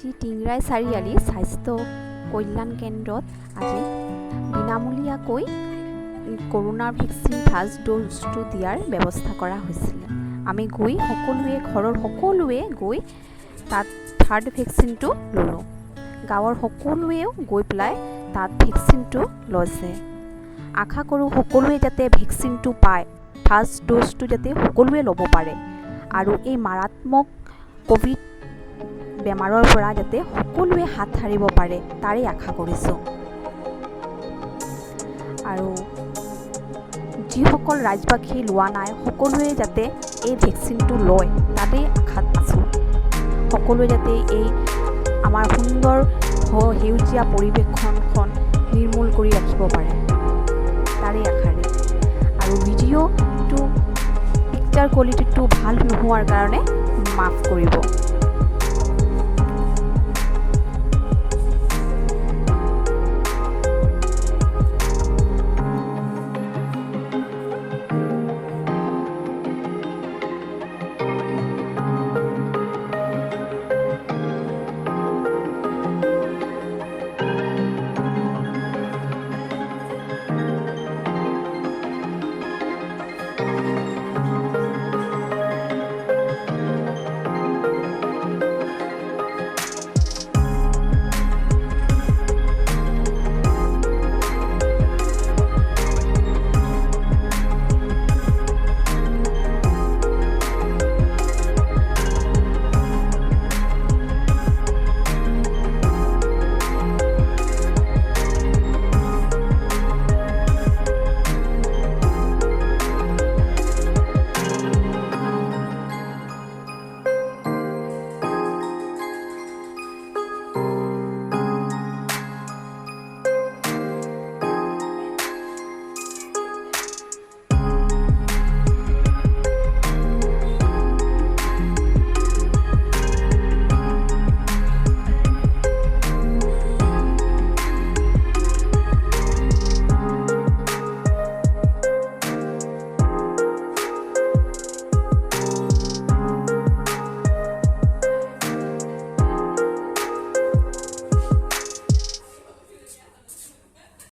আজি টিংৰাই চাৰিআলি স্বাস্থ্য কল্যাণ কেন্দ্ৰত আজি বিনামূলীয়াকৈ কৰোনাৰ ভেকচিন ফাৰ্ষ্ট ড'জটো দিয়াৰ ব্যৱস্থা কৰা হৈছিলে। আমি গৈ ঘৰৰ সকলোৱে গৈ তাত থাৰ্ড ভেকচিনটো ল'লোঁ। গাঁৱৰ সকলোৱেও গৈ পেলাই তাত ভেকচিনটো লৈছে। আশা কৰোঁ সকলোৱে যাতে ভেকচিনটো পায়, ফাৰ্ষ্ট ড'জটো যাতে সকলোৱে ল'ব পাৰে আৰু এই মাৰাত্মক ক'ভিড বেমাৰৰ পৰা যাতে সকলোৱে হাত সাৰিব পাৰে তাৰেই আশা কৰিছোঁ। আৰু যিসকল ৰাজ্যবাসী লোৱা নাই সকলোৱে যাতে এই ভেকচিনটো লয় তাতেই আশাত আছোঁ। সকলোৱে যাতে এই আমাৰ সুন্দৰ সেউজীয়া পৰিৱেশখন নিৰ্মূল কৰি ৰাখিব পাৰে তাৰেই আশাৰে। আৰু ভিডিঅ'টো পিকচাৰ কোৱালিটিটো ভাল নোহোৱাৰ কাৰণে মাফ কৰিব।